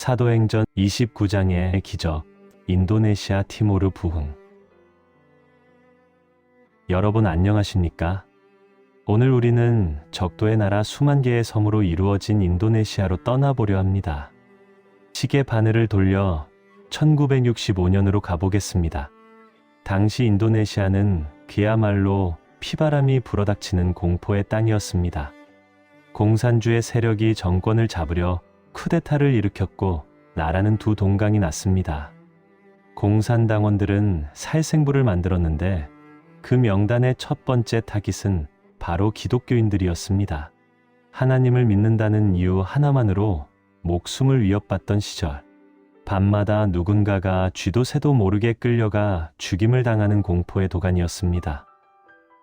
사도행전 29장의 기적, 인도네시아 티모르 부흥. 여러분 안녕하십니까? 오늘 우리는 적도의 나라 수만 개의 섬으로 이루어진 인도네시아로 떠나보려 합니다. 시계 바늘을 돌려 1965년으로 가보겠습니다. 당시 인도네시아는 그야말로 피바람이 불어닥치는 공포의 땅이었습니다. 공산주의 세력이 정권을 잡으려 쿠데타를 일으켰고 나라는 두 동강이 났습니다. 공산당원들은 살생부를 만들었는데 그 명단의 첫 번째 타깃은 바로 기독교인들이었습니다. 하나님을 믿는다는 이유 하나만으로 목숨을 위협받던 시절, 밤마다 누군가가 쥐도 새도 모르게 끌려가 죽임을 당하는 공포의 도가니였습니다.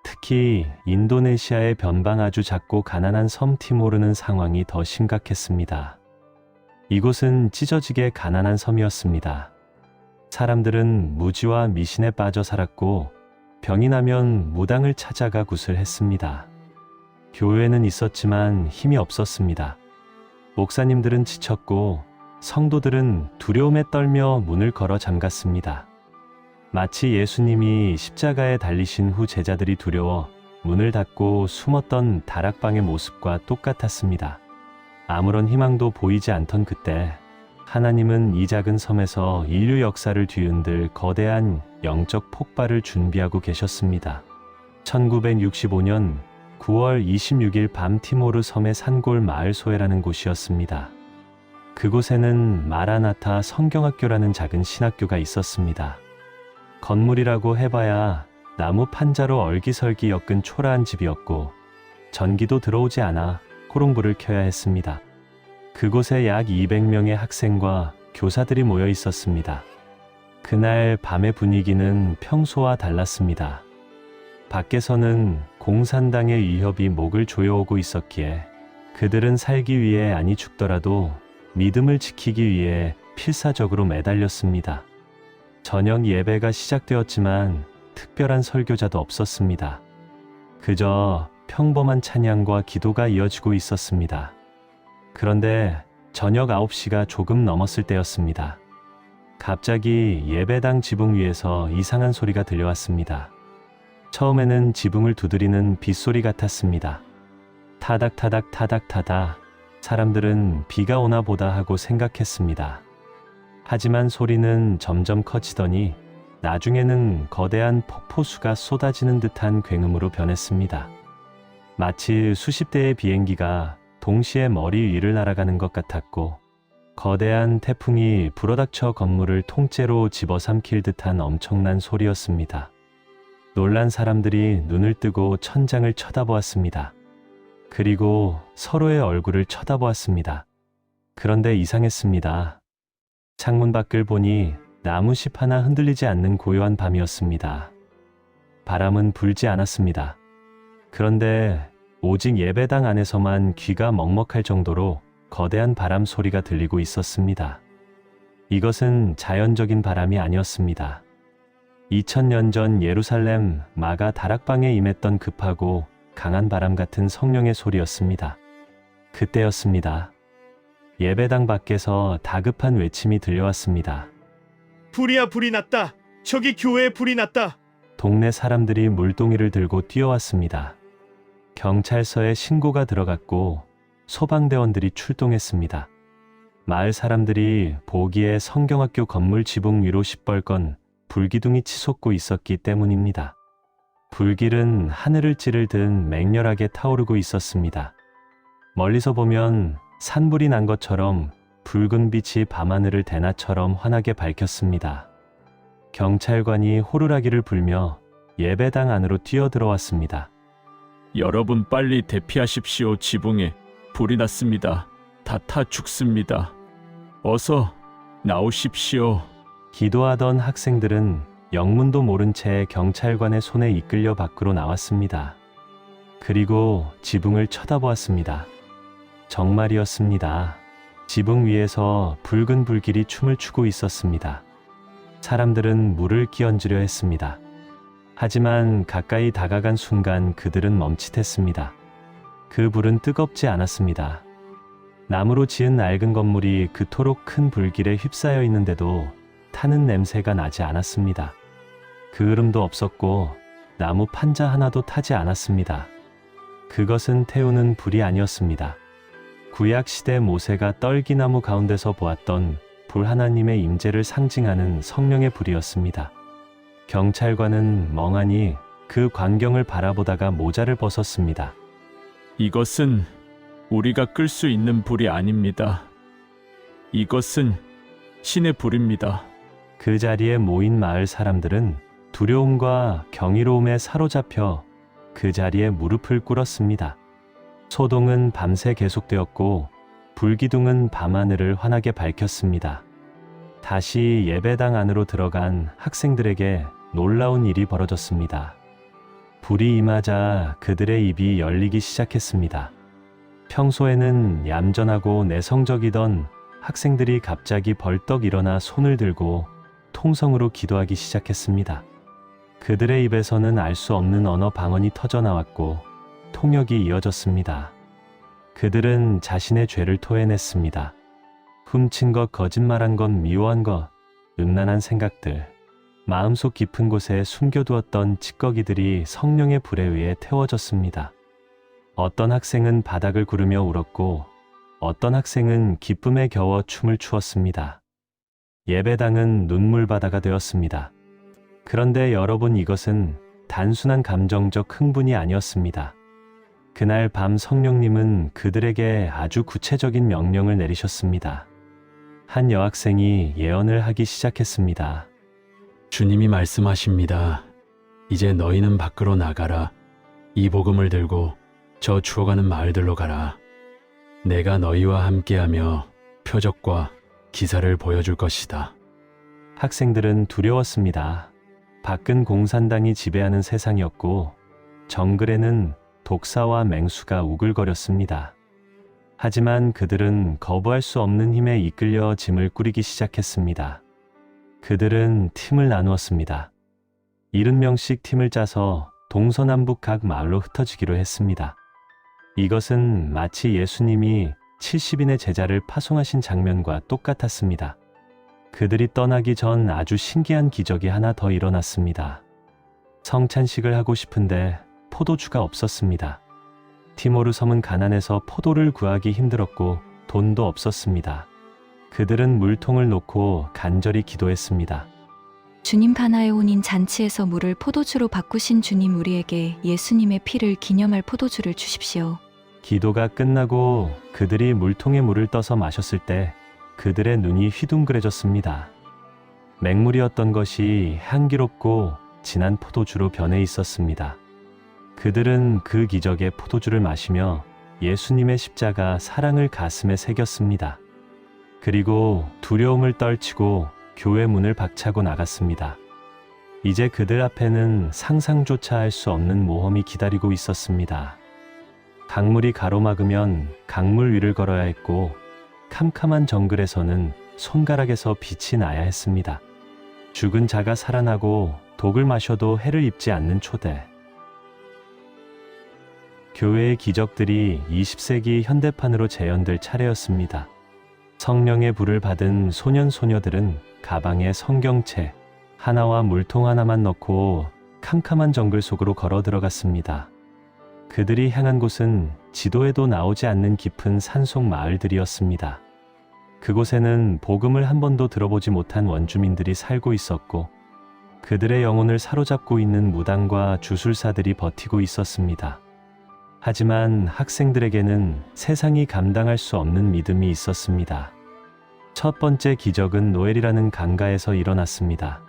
특히 인도네시아의 변방 아주 작고 가난한 섬 티모르는 상황이 더 심각했습니다. 이곳은 찢어지게 가난한 섬이었습니다. 사람들은 무지와 미신에 빠져 살았고 병이 나면 무당을 찾아가 굿을 했습니다. 교회는 있었지만 힘이 없었습니다. 목사님들은 지쳤고 성도들은 두려움에 떨며 문을 걸어 잠갔습니다. 마치 예수님이 십자가에 달리신 후 제자들이 두려워 문을 닫고 숨었던 다락방의 모습과 똑같았습니다. 아무런 희망도 보이지 않던 그때 하나님은 이 작은 섬에서 인류 역사를 뒤흔들 거대한 영적 폭발을 준비하고 계셨습니다. 1965년 9월 26일 밤 티모르 섬의 산골 마을 소에라는 곳이었습니다. 그곳에는 마라나타 성경학교라는 작은 신학교가 있었습니다. 건물이라고 해봐야 나무 판자로 얼기설기 엮은 초라한 집이었고 전기도 들어오지 않아 코롱불을 켜야 했습니다. 그곳에 약 200명의 학생과 교사들이 모여 있었습니다. 그날 밤의 분위기는 평소와 달랐습니다. 밖에서는 공산당의 위협이 목을 조여오고 있었기에 그들은 살기 위해 아니 죽더라도 믿음을 지키기 위해 필사적으로 매달렸습니다. 저녁 예배가 시작되었지만 특별한 설교자도 없었습니다. 그저 평범한 찬양과 기도가 이어지고 있었습니다. 그런데 저녁 9시가 조금 넘었을 때였습니다. 갑자기 예배당 지붕 위에서 이상한 소리가 들려왔습니다. 처음에는 지붕을 두드리는 빗소리 같았습니다. 타닥타닥 타닥타닥. 사람들은 비가 오나 보다 하고 생각했습니다. 하지만 소리는 점점 커지더니 나중에는 거대한 폭포수가 쏟아지는 듯한 굉음으로 변했습니다. 마치 수십 대의 비행기가 동시에 머리 위를 날아가는 것 같았고 거대한 태풍이 불어닥쳐 건물을 통째로 집어삼킬 듯한 엄청난 소리였습니다. 놀란 사람들이 눈을 뜨고 천장을 쳐다보았습니다. 그리고 서로의 얼굴을 쳐다보았습니다. 그런데 이상했습니다. 창문 밖을 보니 나무잎 하나 흔들리지 않는 고요한 밤이었습니다. 바람은 불지 않았습니다. 그런데 오직 예배당 안에서만 귀가 먹먹할 정도로 거대한 바람 소리가 들리고 있었습니다. 이것은 자연적인 바람이 아니었습니다. 2000년 전 예루살렘 마가 다락방에 임했던 급하고 강한 바람 같은 성령의 소리였습니다. 그때였습니다. 예배당 밖에서 다급한 외침이 들려왔습니다. 불이야, 불이 났다. 저기 교회에 불이 났다. 동네 사람들이 물동이를 들고 뛰어왔습니다. 경찰서에 신고가 들어갔고 소방대원들이 출동했습니다. 마을 사람들이 보기에 성경학교 건물 지붕 위로 시뻘건 불기둥이 치솟고 있었기 때문입니다. 불길은 하늘을 찌르듯 맹렬하게 타오르고 있었습니다. 멀리서 보면 산불이 난 것처럼 붉은 빛이 밤하늘을 대낮처럼 환하게 밝혔습니다. 경찰관이 호루라기를 불며 예배당 안으로 뛰어들어왔습니다. 여러분 빨리 대피하십시오. 지붕에 불이 났습니다. 다 타 죽습니다. 어서 나오십시오. 기도하던 학생들은 영문도 모른 채 경찰관의 손에 이끌려 밖으로 나왔습니다. 그리고 지붕을 쳐다보았습니다. 정말이었습니다. 지붕 위에서 붉은 불길이 춤을 추고 있었습니다. 사람들은 물을 끼얹으려 했습니다. 하지만 가까이 다가간 순간 그들은 멈칫했습니다. 그 불은 뜨겁지 않았습니다. 나무로 지은 낡은 건물이 그토록 큰 불길에 휩싸여 있는데도 타는 냄새가 나지 않았습니다. 그을음도 없었고 나무 판자 하나도 타지 않았습니다. 그것은 태우는 불이 아니었습니다. 구약시대 모세가 떨기나무 가운데서 보았던 불 하나님의 임재를 상징하는 성령의 불이었습니다. 경찰관은 멍하니 그 광경을 바라보다가 모자를 벗었습니다. 이것은 우리가 끌 수 있는 불이 아닙니다. 이것은 신의 불입니다. 그 자리에 모인 마을 사람들은 두려움과 경이로움에 사로잡혀 그 자리에 무릎을 꿇었습니다. 소동은 밤새 계속되었고 불기둥은 밤하늘을 환하게 밝혔습니다. 다시 예배당 안으로 들어간 학생들에게 놀라운 일이 벌어졌습니다. 불이 임하자 그들의 입이 열리기 시작했습니다. 평소에는 얌전하고 내성적이던 학생들이 갑자기 벌떡 일어나 손을 들고 통성으로 기도하기 시작했습니다. 그들의 입에서는 알 수 없는 언어 방언이 터져나왔고 통역이 이어졌습니다. 그들은 자신의 죄를 토해냈습니다. 훔친 것, 거짓말한 것, 미워한 것, 음란한 생각들, 마음속 깊은 곳에 숨겨두었던 찌꺼기들이 성령의 불에 의해 태워졌습니다. 어떤 학생은 바닥을 구르며 울었고 어떤 학생은 기쁨에 겨워 춤을 추었습니다. 예배당은 눈물바다가 되었습니다. 그런데 여러분, 이것은 단순한 감정적 흥분이 아니었습니다. 그날 밤 성령님은 그들에게 아주 구체적인 명령을 내리셨습니다. 한 여학생이 예언을 하기 시작했습니다. 주님이 말씀하십니다. 이제 너희는 밖으로 나가라. 이 복음을 들고 저 죽어가는 마을들로 가라. 내가 너희와 함께하며 표적과 기사를 보여줄 것이다. 학생들은 두려웠습니다. 밖은 공산당이 지배하는 세상이었고 정글에는 독사와 맹수가 우글거렸습니다. 하지만 그들은 거부할 수 없는 힘에 이끌려 짐을 꾸리기 시작했습니다. 그들은 팀을 나누었습니다. 70명씩 팀을 짜서 동서남북 각 마을로 흩어지기로 했습니다. 이것은 마치 예수님이 70인의 제자를 파송하신 장면과 똑같았습니다. 그들이 떠나기 전 아주 신기한 기적이 하나 더 일어났습니다. 성찬식을 하고 싶은데 포도주가 없었습니다. 티모르 섬은 가난해서 포도를 구하기 힘들었고 돈도 없었습니다. 그들은 물통을 놓고 간절히 기도했습니다. 주님 가나의 혼인 잔치에서 물을 포도주로 바꾸신 주님, 우리에게 예수님의 피를 기념할 포도주를 주십시오. 기도가 끝나고 그들이 물통에 물을 떠서 마셨을 때 그들의 눈이 휘둥그레졌습니다. 맹물이었던 것이 향기롭고 진한 포도주로 변해 있었습니다. 그들은 그 기적의 포도주를 마시며 예수님의 십자가 사랑을 가슴에 새겼습니다. 그리고 두려움을 떨치고 교회 문을 박차고 나갔습니다. 이제 그들 앞에는 상상조차 할 수 없는 모험이 기다리고 있었습니다. 강물이 가로막으면 강물 위를 걸어야 했고 캄캄한 정글에서는 손가락에서 빛이 나야 했습니다. 죽은 자가 살아나고 독을 마셔도 해를 입지 않는 초대. 교회의 기적들이 20세기 현대판으로 재현될 차례였습니다. 성령의 불을 받은 소년 소녀들은 가방에 성경책 하나와 물통 하나만 넣고 캄캄한 정글 속으로 걸어 들어갔습니다. 그들이 향한 곳은 지도에도 나오지 않는 깊은 산속 마을들이었습니다. 그곳에는 복음을 한 번도 들어보지 못한 원주민들이 살고 있었고 그들의 영혼을 사로잡고 있는 무당과 주술사들이 버티고 있었습니다. 하지만 학생들에게는 세상이 감당할 수 없는 믿음이 있었습니다. 첫 번째 기적은 노엘이라는 강가에서 일어났습니다.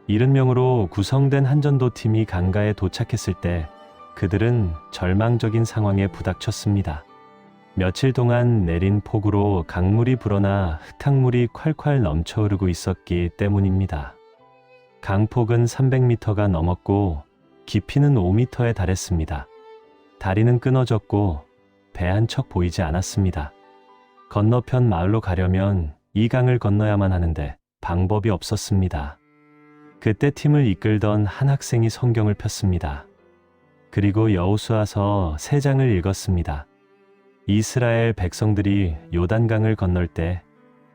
70명으로 구성된 한전도 팀이 강가에 도착했을 때 그들은 절망적인 상황에 부닥쳤습니다. 며칠 동안 내린 폭우로 강물이 불어나 흙탕물이 콸콸 넘쳐 흐르고 있었기 때문입니다. 강폭은 300m가 넘었고 깊이는 5m에 달했습니다. 다리는 끊어졌고 배 한 척 보이지 않았습니다. 건너편 마을로 가려면 이 강을 건너야만 하는데 방법이 없었습니다. 그때 팀을 이끌던 한 학생이 성경을 폈습니다. 그리고 여호수아서 3장을 읽었습니다. 이스라엘 백성들이 요단강을 건널 때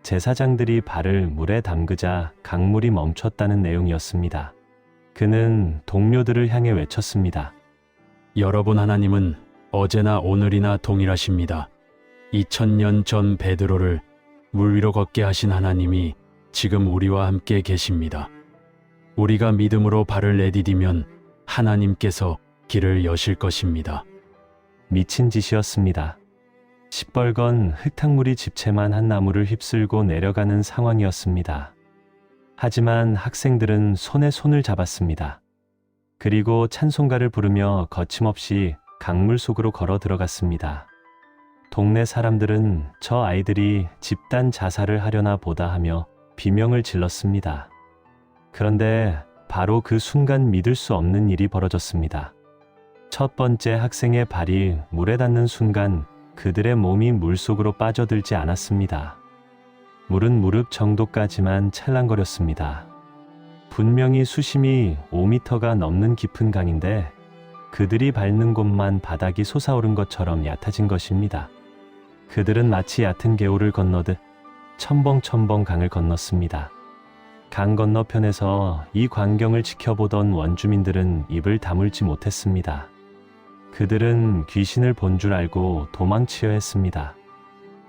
제사장들이 발을 물에 담그자 강물이 멈췄다는 내용이었습니다. 그는 동료들을 향해 외쳤습니다. 여러분, 하나님은 어제나 오늘이나 동일하십니다. 2000년 전 베드로를 물 위로 걷게 하신 하나님이 지금 우리와 함께 계십니다. 우리가 믿음으로 발을 내디디면 하나님께서 길을 여실 것입니다. 미친 짓이었습니다. 시뻘건 흙탕물이 집채만 한 나무를 휩쓸고 내려가는 상황이었습니다. 하지만 학생들은 손에 손을 잡았습니다. 그리고 찬송가를 부르며 거침없이 강물 속으로 걸어 들어갔습니다. 동네 사람들은 저 아이들이 집단 자살을 하려나 보다 하며 비명을 질렀습니다. 그런데 바로 그 순간 믿을 수 없는 일이 벌어졌습니다. 첫 번째 학생의 발이 물에 닿는 순간 그들의 몸이 물속으로 빠져들지 않았습니다. 물은 무릎 정도까지만 찰랑거렸습니다. 분명히 수심이 5m가 넘는 깊은 강인데 그들이 밟는 곳만 바닥이 솟아오른 것처럼 얕아진 것입니다. 그들은 마치 얕은 개울을 건너듯 첨벙첨벙 강을 건넜습니다. 강 건너편에서 이 광경을 지켜보던 원주민들은 입을 다물지 못했습니다. 그들은 귀신을 본 줄 알고 도망치려 했습니다.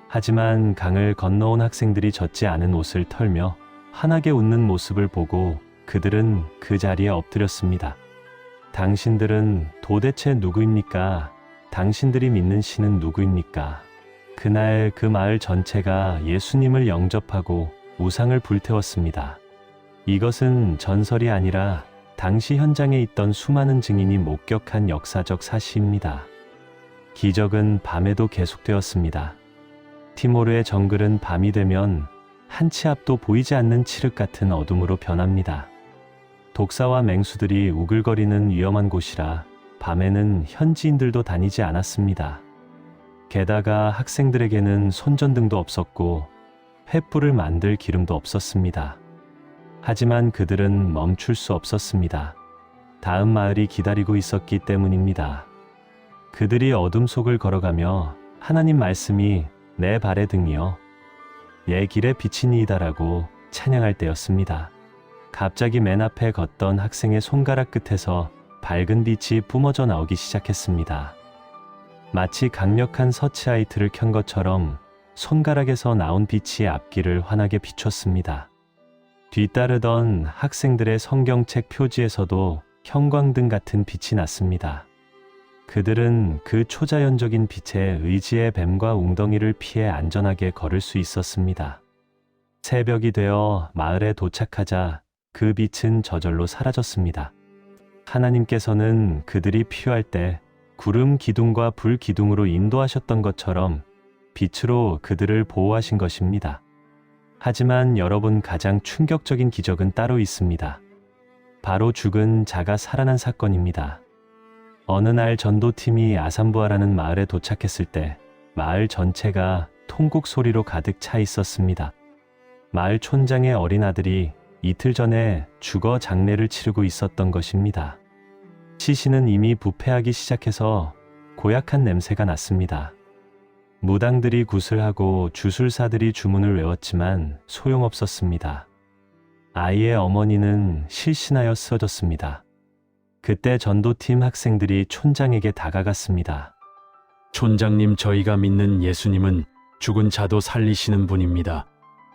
하지만 강을 건너온 학생들이 젖지 않은 옷을 털며 환하게 웃는 모습을 보고 그들은 그 자리에 엎드렸습니다. 당신들은 도대체 누구입니까? 당신들이 믿는 신은 누구입니까? 그날 그 마을 전체가 예수님을 영접하고 우상을 불태웠습니다. 이것은 전설이 아니라 당시 현장에 있던 수많은 증인이 목격한 역사적 사실입니다. 기적은 밤에도 계속되었습니다. 티모르의 정글은 밤이 되면 한 치 앞도 보이지 않는 칠흑 같은 어둠으로 변합니다. 독사와 맹수들이 우글거리는 위험한 곳이라 밤에는 현지인들도 다니지 않았습니다. 게다가 학생들에게는 손전등도 없었고 횃불을 만들 기름도 없었습니다. 하지만 그들은 멈출 수 없었습니다. 다음 마을이 기다리고 있었기 때문입니다. 그들이 어둠 속을 걸어가며 하나님 말씀이 내 발의 등이여 예 길의 빛이니이다라고 찬양할 때였습니다. 갑자기 맨 앞에 걷던 학생의 손가락 끝에서 밝은 빛이 뿜어져 나오기 시작했습니다. 마치 강력한 서치라이트를 켠 것처럼 손가락에서 나온 빛이 앞길을 환하게 비췄습니다. 뒤따르던 학생들의 성경책 표지에서도 형광등 같은 빛이 났습니다. 그들은 그 초자연적인 빛에 의지의 뱀과 웅덩이를 피해 안전하게 걸을 수 있었습니다. 새벽이 되어 마을에 도착하자 그 빛은 저절로 사라졌습니다. 하나님께서는 그들이 필요할 때 구름 기둥과 불 기둥으로 인도하셨던 것처럼 빛으로 그들을 보호하신 것입니다. 하지만 여러분, 가장 충격적인 기적은 따로 있습니다. 바로 죽은 자가 살아난 사건입니다. 어느 날 전도팀이 아산부아라는 마을에 도착했을 때 마을 전체가 통곡 소리로 가득 차 있었습니다. 마을 촌장의 어린 아들이 이틀 전에 죽어 장례를 치르고 있었던 것입니다. 시신은 이미 부패하기 시작해서 고약한 냄새가 났습니다. 무당들이 구슬하고 주술사들이 주문을 외웠지만 소용없었습니다. 아이의 어머니는 실신하여 쓰러졌습니다. 그때 전도팀 학생들이 촌장에게 다가갔습니다. 촌장님, 저희가 믿는 예수님은 죽은 자도 살리시는 분입니다.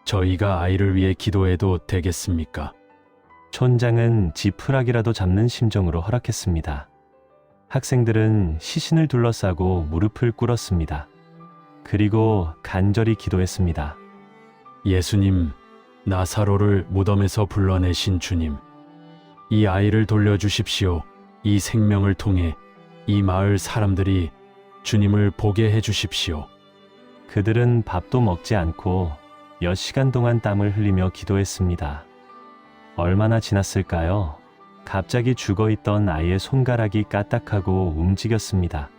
저희가 아이를 위해 기도해도 되겠습니까? 촌장은 지푸라기라도 잡는 심정으로 허락했습니다. 학생들은 시신을 둘러싸고 무릎을 꿇었습니다. 그리고 간절히 기도했습니다. 예수님, 나사로를 무덤에서 불러내신 주님, 이 아이를 돌려주십시오. 이 생명을 통해 이 마을 사람들이 주님을 보게 해주십시오. 그들은 밥도 먹지 않고 몇 시간 동안 땀을 흘리며 기도했습니다. 얼마나 지났을까요? 갑자기 죽어있던 아이의 손가락이 까딱하고 움직였습니다.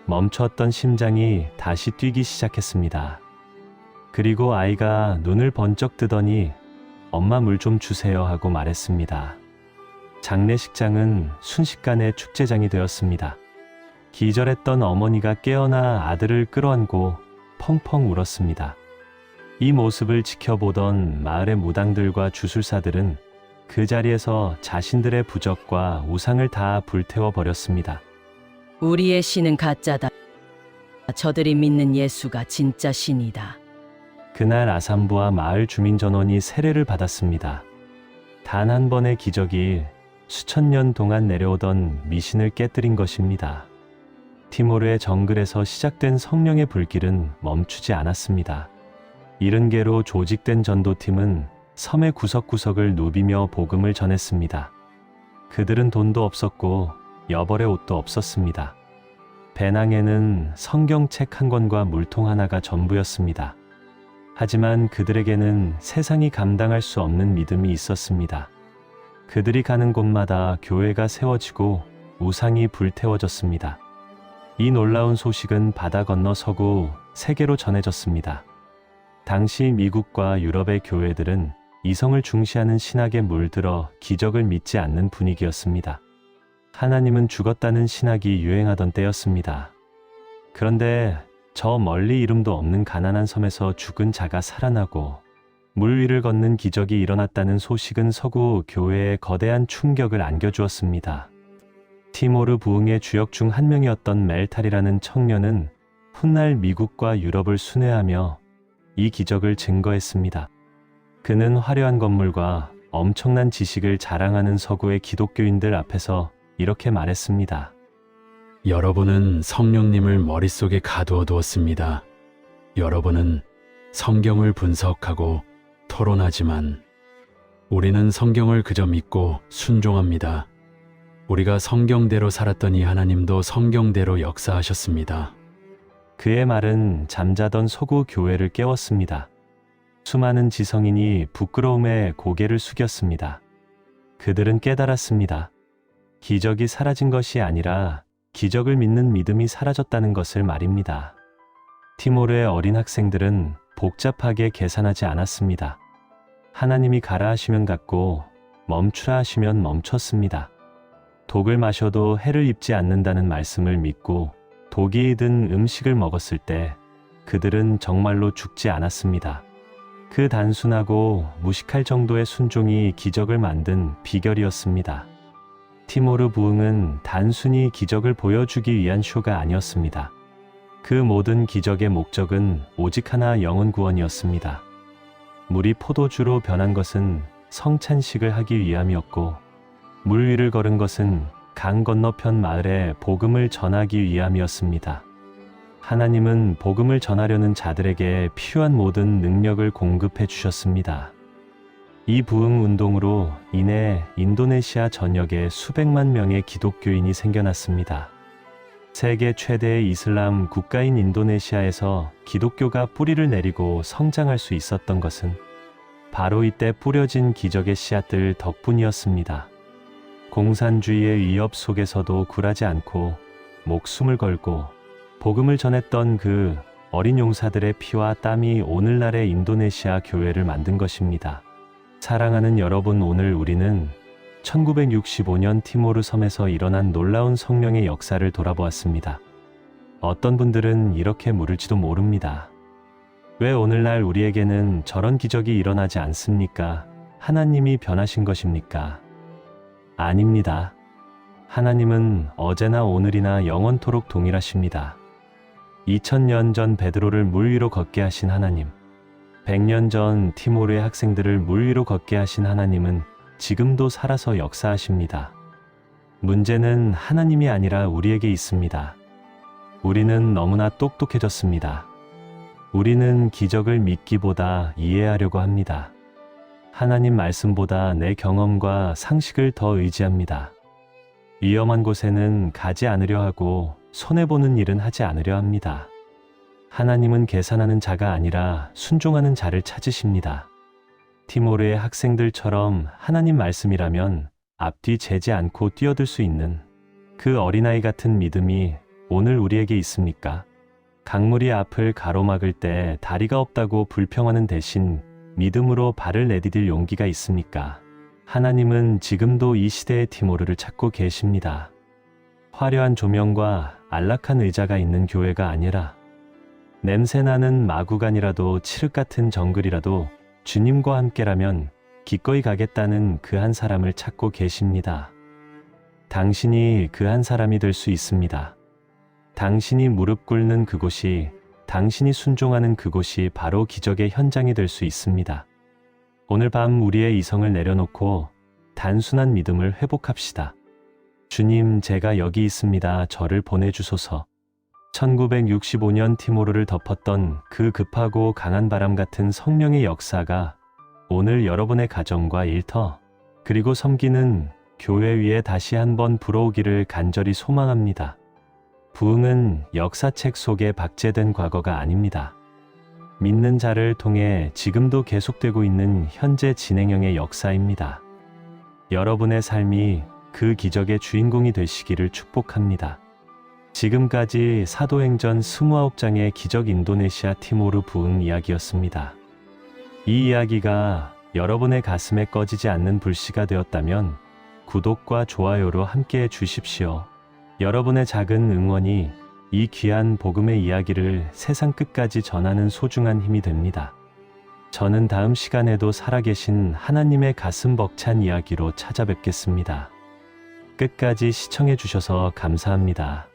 멈췄던 심장이 다시 뛰기 시작했습니다. 그리고 아이가 눈을 번쩍 뜨더니 엄마 물 좀 주세요 하고 말했습니다. 장례식장은 순식간에 축제장이 되었습니다. 기절했던 어머니가 깨어나 아들을 끌어안고 펑펑 울었습니다. 이 모습을 지켜보던 마을의 무당들과 주술사들은 그 자리에서 자신들의 부적과 우상을 다 불태워 버렸습니다. 우리의 신은 가짜다. 저들이 믿는 예수가 진짜 신이다. 그날 아산부와 마을 주민 전원이 세례를 받았습니다. 단 한 번의 기적이 수천 년 동안 내려오던 미신을 깨뜨린 것입니다. 티모르의 정글에서 시작된 성령의 불길은 멈추지 않았습니다. 70개로 조직된 전도팀은 섬의 구석구석을 누비며 복음을 전했습니다. 그들은 돈도 없었고 여벌의 옷도 없었습니다. 배낭에는 성경책 한 권과 물통 하나가 전부였습니다. 하지만 그들에게는 세상이 감당할 수 없는 믿음이 있었습니다. 그들이 가는 곳마다 교회가 세워지고 우상이 불태워졌습니다. 이 놀라운 소식은 바다 건너 서구 세계로 전해졌습니다. 당시 미국과 유럽의 교회들은 이성을 중시하는 신학에 물들어 기적을 믿지 않는 분위기였습니다. 하나님은 죽었다는 신학이 유행하던 때였습니다. 그런데 저 멀리 이름도 없는 가난한 섬에서 죽은 자가 살아나고 물 위를 걷는 기적이 일어났다는 소식은 서구 교회에 거대한 충격을 안겨주었습니다. 티모르 부흥의 주역 중 한 명이었던 멜탈이라는 청년은 훗날 미국과 유럽을 순회하며 이 기적을 증거했습니다. 그는 화려한 건물과 엄청난 지식을 자랑하는 서구의 기독교인들 앞에서 이렇게 말했습니다. 여러분은 성령님을 머릿속에 가두어 두었습니다. 여러분은 성경을 분석하고 토론하지만 우리는 성경을 그저 믿고 순종합니다. 우리가 성경대로 살았더니 하나님도 성경대로 역사하셨습니다. 그의 말은 잠자던 서구 교회를 깨웠습니다. 수많은 지성인이 부끄러움에 고개를 숙였습니다. 그들은 깨달았습니다. 기적이 사라진 것이 아니라 기적을 믿는 믿음이 사라졌다는 것을 말입니다. 티모르의 어린 학생들은 복잡하게 계산하지 않았습니다. 하나님이 가라 하시면 갔고 멈추라 하시면 멈췄습니다. 독을 마셔도 해를 입지 않는다는 말씀을 믿고 독이 든 음식을 먹었을 때 그들은 정말로 죽지 않았습니다. 그 단순하고 무식할 정도의 순종이 기적을 만든 비결이었습니다. 티모르 부흥은 단순히 기적을 보여주기 위한 쇼가 아니었습니다. 그 모든 기적의 목적은 오직 하나, 영혼 구원이었습니다. 물이 포도주로 변한 것은 성찬식을 하기 위함이었고 물 위를 걸은 것은 강 건너편 마을에 복음을 전하기 위함이었습니다. 하나님은 복음을 전하려는 자들에게 필요한 모든 능력을 공급해 주셨습니다. 이 부흥 운동으로 인해 인도네시아 전역에 수백만 명의 기독교인이 생겨났습니다. 세계 최대의 이슬람 국가인 인도네시아에서 기독교가 뿌리를 내리고 성장할 수 있었던 것은 바로 이때 뿌려진 기적의 씨앗들 덕분이었습니다. 공산주의의 위협 속에서도 굴하지 않고 목숨을 걸고 복음을 전했던 그 어린 용사들의 피와 땀이 오늘날의 인도네시아 교회를 만든 것입니다. 사랑하는 여러분, 오늘 우리는 1965년 티모르 섬에서 일어난 놀라운 성령의 역사를 돌아보았습니다. 어떤 분들은 이렇게 물을지도 모릅니다. 왜 오늘날 우리에게는 저런 기적이 일어나지 않습니까? 하나님이 변하신 것입니까? 아닙니다. 하나님은 어제나 오늘이나 영원토록 동일하십니다. 2000년 전 베드로를 물 위로 걷게 하신 하나님, 100년 전 티모르의 학생들을 물 위로 걷게 하신 하나님은 지금도 살아서 역사하십니다. 문제는 하나님이 아니라 우리에게 있습니다. 우리는 너무나 똑똑해졌습니다. 우리는 기적을 믿기보다 이해하려고 합니다. 하나님 말씀보다 내 경험과 상식을 더 의지합니다. 위험한 곳에는 가지 않으려 하고 손해보는 일은 하지 않으려 합니다. 하나님은 계산하는 자가 아니라 순종하는 자를 찾으십니다. 티모르의 학생들처럼 하나님 말씀이라면 앞뒤 재지 않고 뛰어들 수 있는 그 어린아이 같은 믿음이 오늘 우리에게 있습니까? 강물이 앞을 가로막을 때 다리가 없다고 불평하는 대신 믿음으로 발을 내디딜 용기가 있습니까? 하나님은 지금도 이 시대의 티모르를 찾고 계십니다. 화려한 조명과 안락한 의자가 있는 교회가 아니라 냄새나는 마구간이라도 칠흑 같은 정글이라도 주님과 함께라면 기꺼이 가겠다는 그 한 사람을 찾고 계십니다. 당신이 그 한 사람이 될 수 있습니다. 당신이 무릎 꿇는 그곳이, 당신이 순종하는 그곳이 바로 기적의 현장이 될 수 있습니다. 오늘 밤 우리의 이성을 내려놓고 단순한 믿음을 회복합시다. 주님, 제가 여기 있습니다. 저를 보내주소서. 1965년 티모르를 덮었던 그 급하고 강한 바람 같은 성령의 역사가 오늘 여러분의 가정과 일터, 그리고 섬기는 교회 위에 다시 한번 불어오기를 간절히 소망합니다. 부흥은 역사책 속에 박제된 과거가 아닙니다. 믿는 자를 통해 지금도 계속되고 있는 현재 진행형의 역사입니다. 여러분의 삶이 그 기적의 주인공이 되시기를 축복합니다. 지금까지 사도행전 29장의 기적 인도네시아 티모르 부흥 이야기였습니다. 이 이야기가 여러분의 가슴에 꺼지지 않는 불씨가 되었다면 구독과 좋아요로 함께해 주십시오. 여러분의 작은 응원이 이 귀한 복음의 이야기를 세상 끝까지 전하는 소중한 힘이 됩니다. 저는 다음 시간에도 살아계신 하나님의 가슴 벅찬 이야기로 찾아뵙겠습니다. 끝까지 시청해 주셔서 감사합니다.